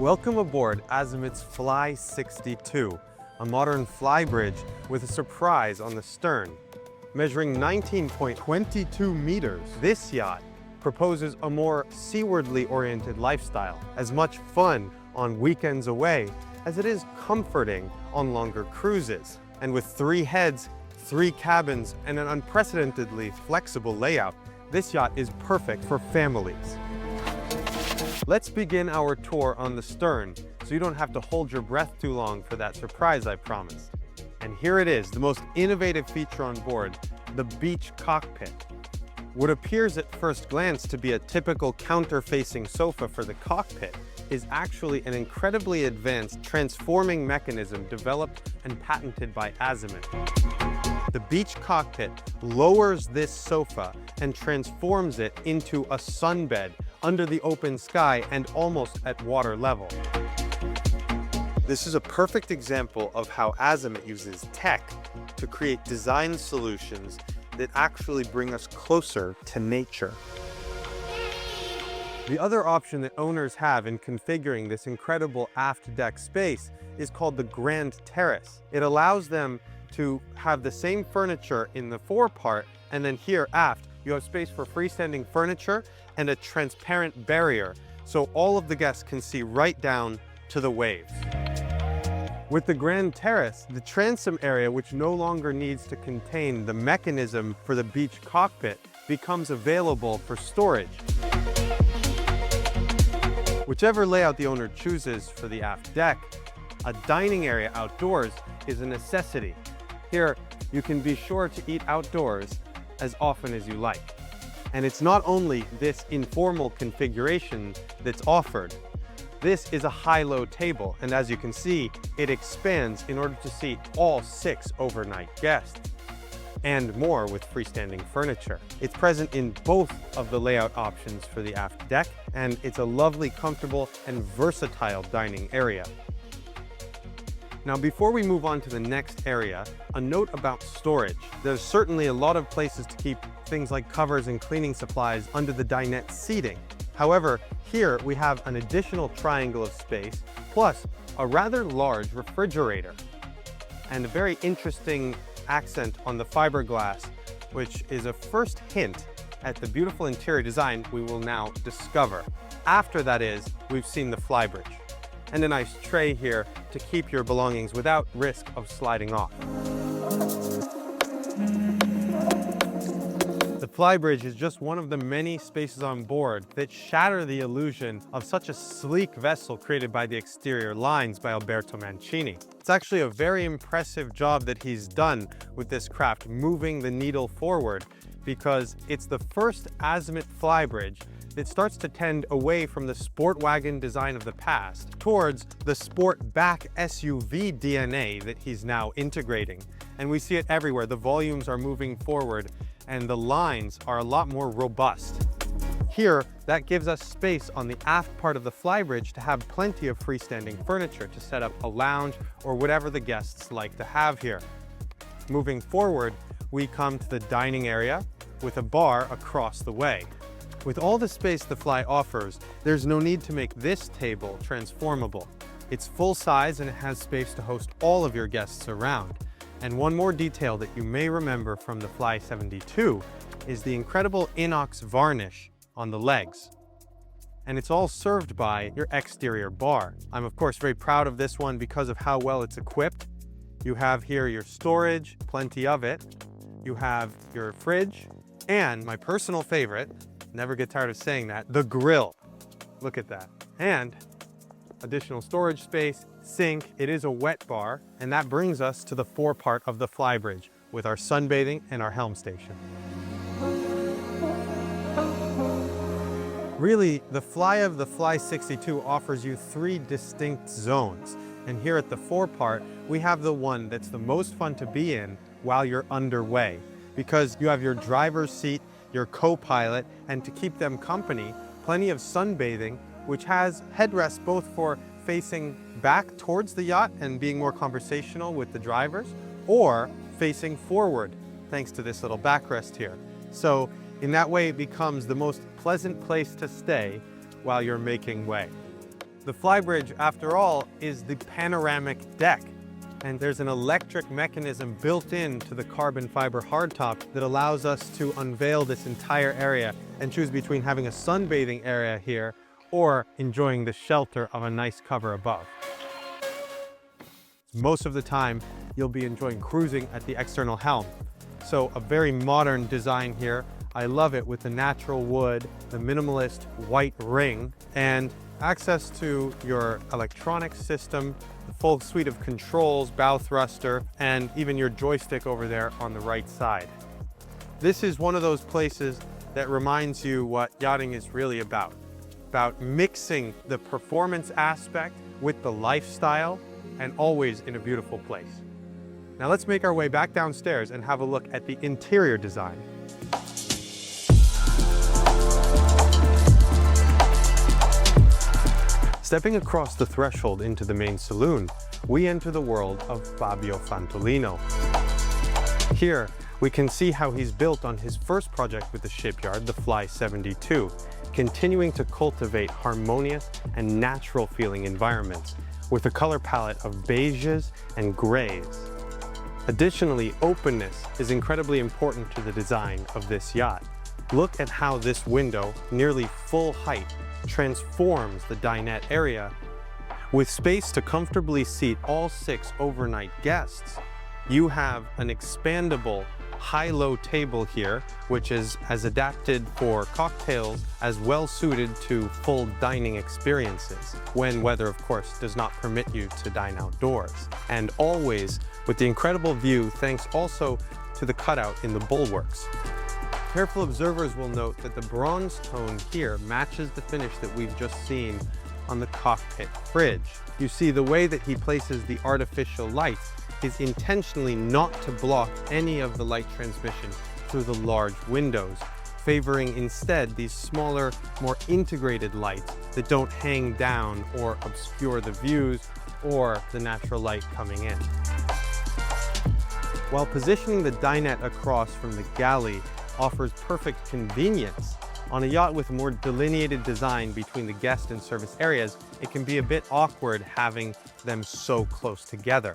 Welcome aboard Azimut's Fly 62, a modern fly bridge with a surprise on the stern. Measuring 19.22 meters, this yacht proposes a more seawardly oriented lifestyle, as much fun on weekends away as it is comforting on longer cruises. And with 3 heads, 3 cabins, and an unprecedentedly flexible layout, this yacht is perfect for families. Let's begin our tour on the stern, so you don't have to hold your breath too long for that surprise I promised. And here it is, the most innovative feature on board, the Beach Cockpit. What appears at first glance to be a typical counter-facing sofa for the cockpit is actually an incredibly advanced transforming mechanism developed and patented by Azimut. The Beach Cockpit lowers this sofa and transforms it into a sunbed under the open sky and almost at water level. This is a perfect example of how Azimut uses tech to create design solutions that actually bring us closer to nature. The other option that owners have in configuring this incredible aft deck space is called the Grand Terrace. It allows them to have the same furniture in the forepart, and then here aft you have space for freestanding furniture and a transparent barrier, so all of the guests can see right down to the waves. With the Grand Terrace, the transom area, which no longer needs to contain the mechanism for the beach cockpit, becomes available for storage. Whichever layout the owner chooses for the aft deck, a dining area outdoors is a necessity. Here, you can be sure to eat outdoors as often as you like. And it's not only this informal configuration that's offered. This is a high-low table, and as you can see, it expands in order to seat all 6 overnight guests, and more with freestanding furniture. It's present in both of the layout options for the aft deck, and it's a lovely, comfortable, and versatile dining area. Now, before we move on to the next area, a note about storage. There's certainly a lot of places to keep things like covers and cleaning supplies under the dinette seating. However, here we have an additional triangle of space, plus a rather large refrigerator, and a very interesting accent on the fiberglass, which is a first hint at the beautiful interior design we will now discover. After that is, we've seen the flybridge, and a nice tray here to keep your belongings without risk of sliding off. The flybridge is just one of the many spaces on board that shatter the illusion of such a sleek vessel created by the exterior lines by Alberto Mancini. It's actually a very impressive job that he's done with this craft, moving the needle forward, because it's the first Azimut flybridge that starts to tend away from the sport wagon design of the past towards the sport back SUV DNA that he's now integrating. And we see it everywhere. The volumes are moving forward and the lines are a lot more robust. Here, that gives us space on the aft part of the flybridge to have plenty of freestanding furniture to set up a lounge or whatever the guests like to have here. Moving forward, we come to the dining area with a bar across the way. With all the space the Fly offers, there's no need to make this table transformable. It's full size and it has space to host all of your guests around. And one more detail that you may remember from the Fly 72 is the incredible inox varnish on the legs. And it's all served by your exterior bar. I'm of course very proud of this one because of how well it's equipped. You have here your storage, plenty of it. You have your fridge, and my personal favorite, never get tired of saying that, the grill. Look at that. And additional storage space, sink. It is a wet bar, and that brings us to the forepart of the flybridge with our sunbathing and our helm station. Really, the Fly of the Fly 62 offers you 3 distinct zones. And here at the forepart, we have the one that's the most fun to be in while you're underway, because you have your driver's seat, your co-pilot, and to keep them company, plenty of sunbathing, which has headrests both for facing back towards the yacht and being more conversational with the drivers, or facing forward, thanks to this little backrest here. So in that way, it becomes the most pleasant place to stay while you're making way. The flybridge, after all, is the panoramic deck. And there's an electric mechanism built into the carbon fiber hardtop that allows us to unveil this entire area and choose between having a sunbathing area here or enjoying the shelter of a nice cover above. Most of the time, you'll be enjoying cruising at the external helm. So a very modern design here. I love it with the natural wood, the minimalist white ring, and access to your electronic system, the full suite of controls, bow thruster, and even your joystick over there on the right side. This is one of those places that reminds you what yachting is really about mixing the performance aspect with the lifestyle, and always in a beautiful place. Now let's make our way back downstairs and have a look at the interior design. Stepping across the threshold into the main saloon, we enter the world of Fabio Fantolino. Here, we can see how he's built on his first project with the shipyard, the Fly 72, continuing to cultivate harmonious and natural feeling environments with a color palette of beiges and grays. Additionally, openness is incredibly important to the design of this yacht. Look at how this window, nearly full height, transforms the dinette area. With space to comfortably seat all 6 overnight guests, you have an expandable high-low table here, which is as adapted for cocktails as well suited to full dining experiences, when weather, of course, does not permit you to dine outdoors. And always with the incredible view thanks also to the cutout in the bulwarks. Careful observers will note that the bronze tone here matches the finish that we've just seen on the cockpit fridge. You see, the way that he places the artificial lights is intentionally not to block any of the light transmission through the large windows, favoring instead these smaller, more integrated lights that don't hang down or obscure the views or the natural light coming in. While positioning the dinette across from the galley offers perfect convenience, on a yacht with a more delineated design between the guest and service areas, it can be a bit awkward having them so close together.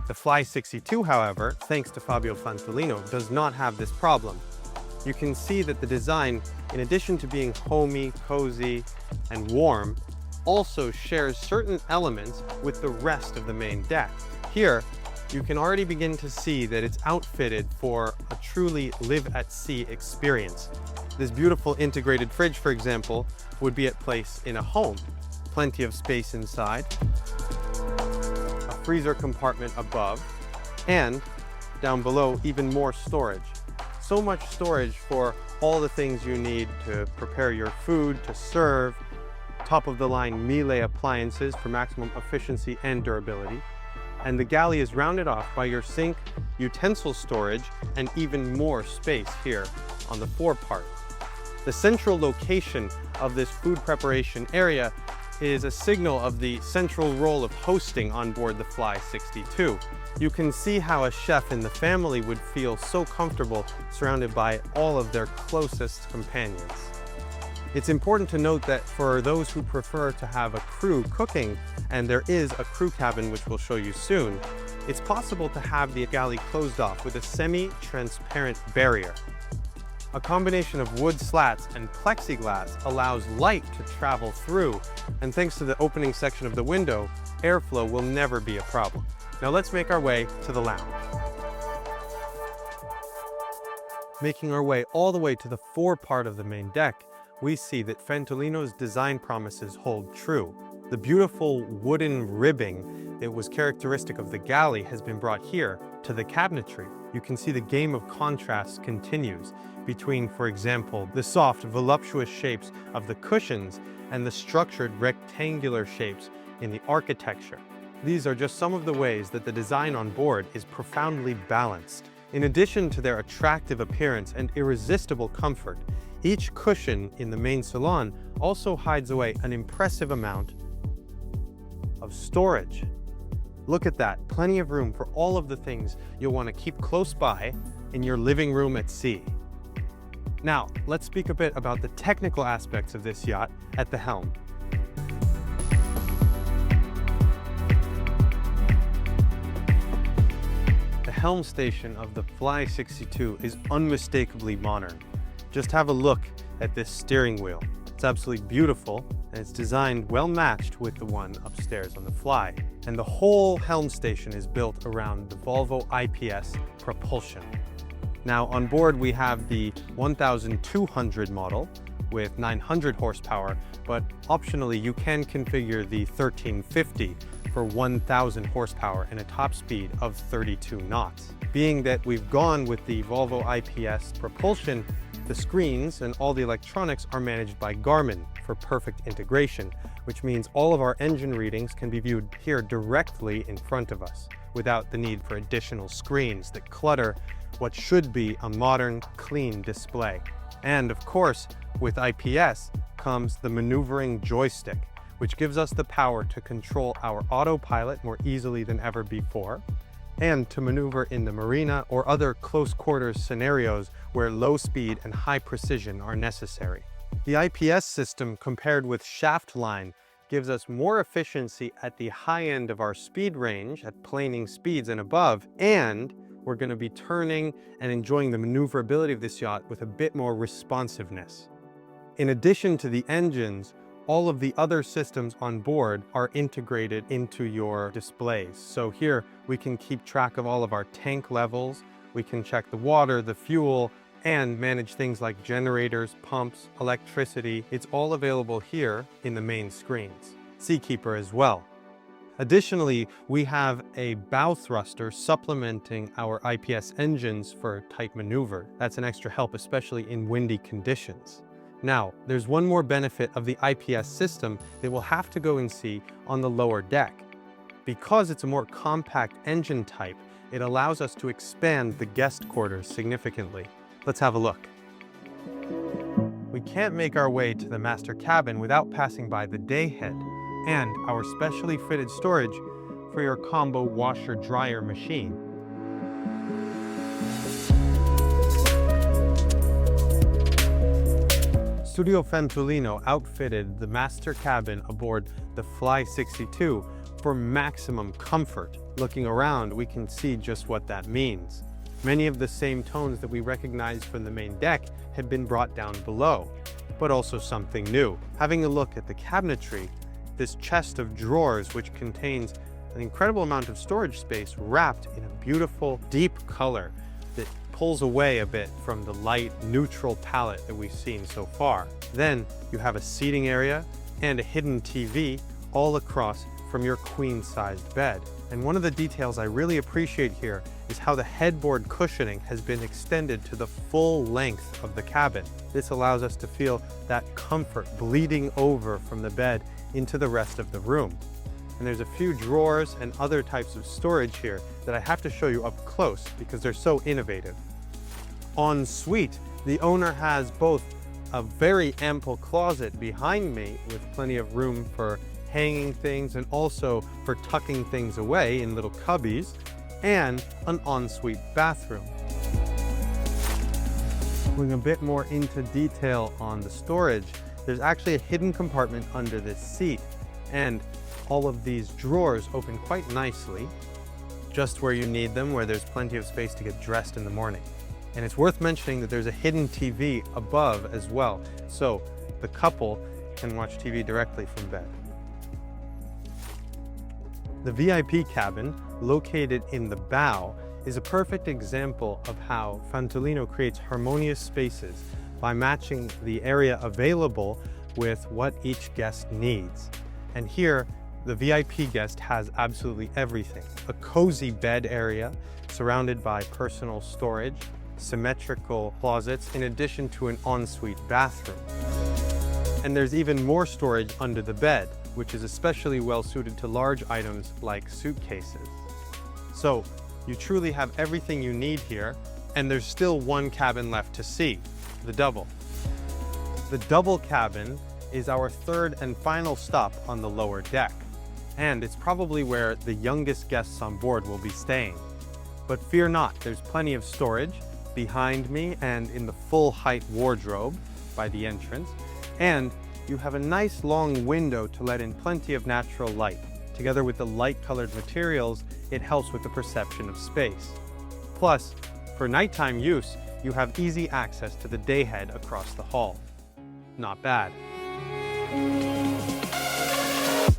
The Fly 62, however, thanks to Fabio Fantolino, does not have this problem. You can see that the design, in addition to being homey, cozy, and warm, also shares certain elements with the rest of the main deck. Here, you can already begin to see that it's outfitted for a truly live-at-sea experience. This beautiful integrated fridge, for example, would be at place in a home. Plenty of space inside, a freezer compartment above, and down below, even more storage. So much storage for all the things you need to prepare your food, to serve, top-of-the-line Miele appliances for maximum efficiency and durability. And the galley is rounded off by your sink, utensil storage, and even more space here on the forepart. The central location of this food preparation area is a signal of the central role of hosting on board the Fly 62. You can see how a chef in the family would feel so comfortable surrounded by all of their closest companions. It's important to note that for those who prefer to have a crew cooking, and there is a crew cabin which we'll show you soon, it's possible to have the galley closed off with a semi-transparent barrier. A combination of wood slats and plexiglass allows light to travel through, and thanks to the opening section of the window, airflow will never be a problem. Now let's make our way to the lounge. Making our way all the way to the forepart of the main deck, we see that Fantolino's design promises hold true. The beautiful wooden ribbing that was characteristic of the galley has been brought here to the cabinetry. You can see the game of contrast continues between, for example, the soft, voluptuous shapes of the cushions and the structured rectangular shapes in the architecture. These are just some of the ways that the design on board is profoundly balanced. In addition to their attractive appearance and irresistible comfort, each cushion in the main salon also hides away an impressive amount of storage. Look at that, plenty of room for all of the things you'll want to keep close by in your living room at sea. Now, let's speak a bit about the technical aspects of this yacht at the helm. helm station of the Fly 62 is unmistakably modern. Just have a look at this steering wheel. It's absolutely beautiful, and it's designed well matched with the one upstairs on the Fly. And the whole helm station is built around the Volvo IPS propulsion. Now on board we have the 1200 model with 900 horsepower, but optionally you can configure the 1350 for 1000 horsepower and a top speed of 32 knots. Being that we've gone with the Volvo IPS propulsion, the screens and all the electronics are managed by Garmin for perfect integration, which means all of our engine readings can be viewed here directly in front of us, without the need for additional screens that clutter what should be a modern, clean display. And of course, with IPS comes the maneuvering joystick, which gives us the power to control our autopilot more easily than ever before, and to maneuver in the marina or other close quarters scenarios where low speed and high precision are necessary. The IPS system compared with shaft line gives us more efficiency at the high end of our speed range at planing speeds and above, and we're going to be turning and enjoying the maneuverability of this yacht with a bit more responsiveness. In addition to the engines, all of the other systems on board are integrated into your displays. So here we can keep track of all of our tank levels, we can check the water, the fuel, and manage things like generators, pumps, electricity. It's all available here in the main screens. Seakeeper as well. Additionally, we have a bow thruster supplementing our IPS engines for tight maneuver. That's an extra help, especially in windy conditions. Now, there's one more benefit of the IPS system that we'll have to go and see on the lower deck. Because it's a more compact engine type, it allows us to expand the guest quarters significantly. Let's have a look. We can't make our way to the master cabin without passing by the day head and our specially fitted storage for your combo washer-dryer machine. Studio Fantolino outfitted the master cabin aboard the Fly 62 for maximum comfort. Looking around, we can see just what that means. Many of the same tones that we recognize from the main deck had been brought down below, but also something new. Having a look at the cabinetry, this chest of drawers which contains an incredible amount of storage space wrapped in a beautiful deep color that pulls away a bit from the light neutral palette that we've seen so far. Then you have a seating area and a hidden TV all across from your queen-sized bed. And one of the details I really appreciate here is how the headboard cushioning has been extended to the full length of the cabin. This allows us to feel that comfort bleeding over from the bed into the rest of the room. And there's a few drawers and other types of storage here that I have to show you up close because they're so innovative. En suite, the owner has both a very ample closet behind me with plenty of room for hanging things and also for tucking things away in little cubbies, and an ensuite bathroom. Going a bit more into detail on the storage, there's actually a hidden compartment under this seat, and all of these drawers open quite nicely, just where you need them, where there's plenty of space to get dressed in the morning. And it's worth mentioning that there's a hidden TV above as well, so the couple can watch TV directly from bed. The VIP cabin, located in the bow, is a perfect example of how Fantolino creates harmonious spaces by matching the area available with what each guest needs. And here, the VIP guest has absolutely everything. A cozy bed area surrounded by personal storage, symmetrical closets, in addition to an ensuite bathroom. And there's even more storage under the bed, which is especially well suited to large items like suitcases. So you truly have everything you need here, and there's still one cabin left to see, the double. The double cabin is our third and final stop on the lower deck, and it's probably where the youngest guests on board will be staying. But fear not, there's plenty of storage behind me and in the full height wardrobe by the entrance, and you have a nice long window to let in plenty of natural light. Together with the light colored materials, it helps with the perception of space. Plus, for nighttime use, you have easy access to the dayhead across the hall. Not bad.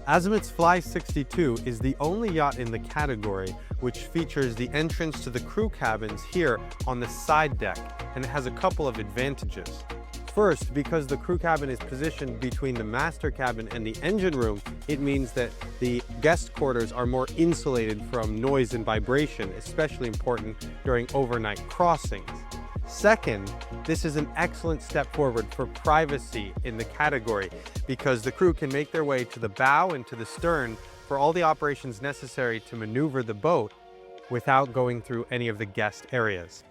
Azimut's Fly 62 is the only yacht in the category which features the entrance to the crew cabins here on the side deck, and it has a couple of advantages. First, because the crew cabin is positioned between the master cabin and the engine room, it means that the guest quarters are more insulated from noise and vibration, especially important during overnight crossings. Second, this is an excellent step forward for privacy in the category because the crew can make their way to the bow and to the stern for all the operations necessary to maneuver the boat without going through any of the guest areas.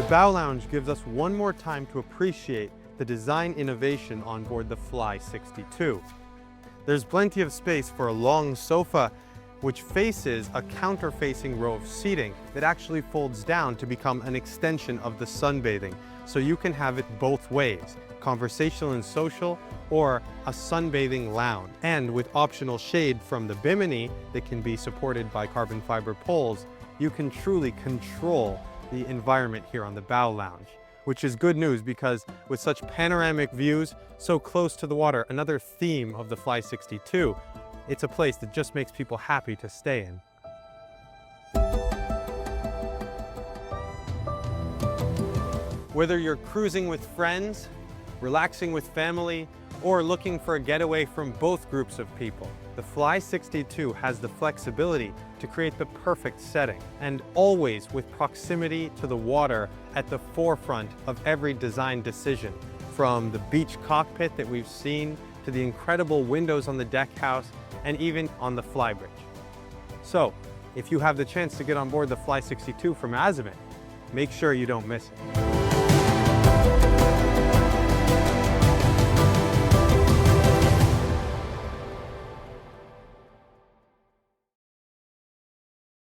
The bow lounge gives us one more time to appreciate the design innovation on board the Fly 62. There's plenty of space for a long sofa which faces a counter-facing row of seating that actually folds down to become an extension of the sunbathing, so you can have it both ways, conversational and social, or a sunbathing lounge. And with optional shade from the bimini that can be supported by carbon fiber poles, you can truly control the environment here on the bow lounge, which is good news because with such panoramic views so close to the water, another theme of the Fly 62, it's a place that just makes people happy to stay in. Whether you're cruising with friends, relaxing with family, or looking for a getaway from both groups of people, the Fly 62 has the flexibility to create the perfect setting, and always with proximity to the water at the forefront of every design decision, from the beach cockpit that we've seen to the incredible windows on the deck house and even on the fly bridge. So, if you have the chance to get on board the Fly 62 from Azimut, make sure you don't miss it.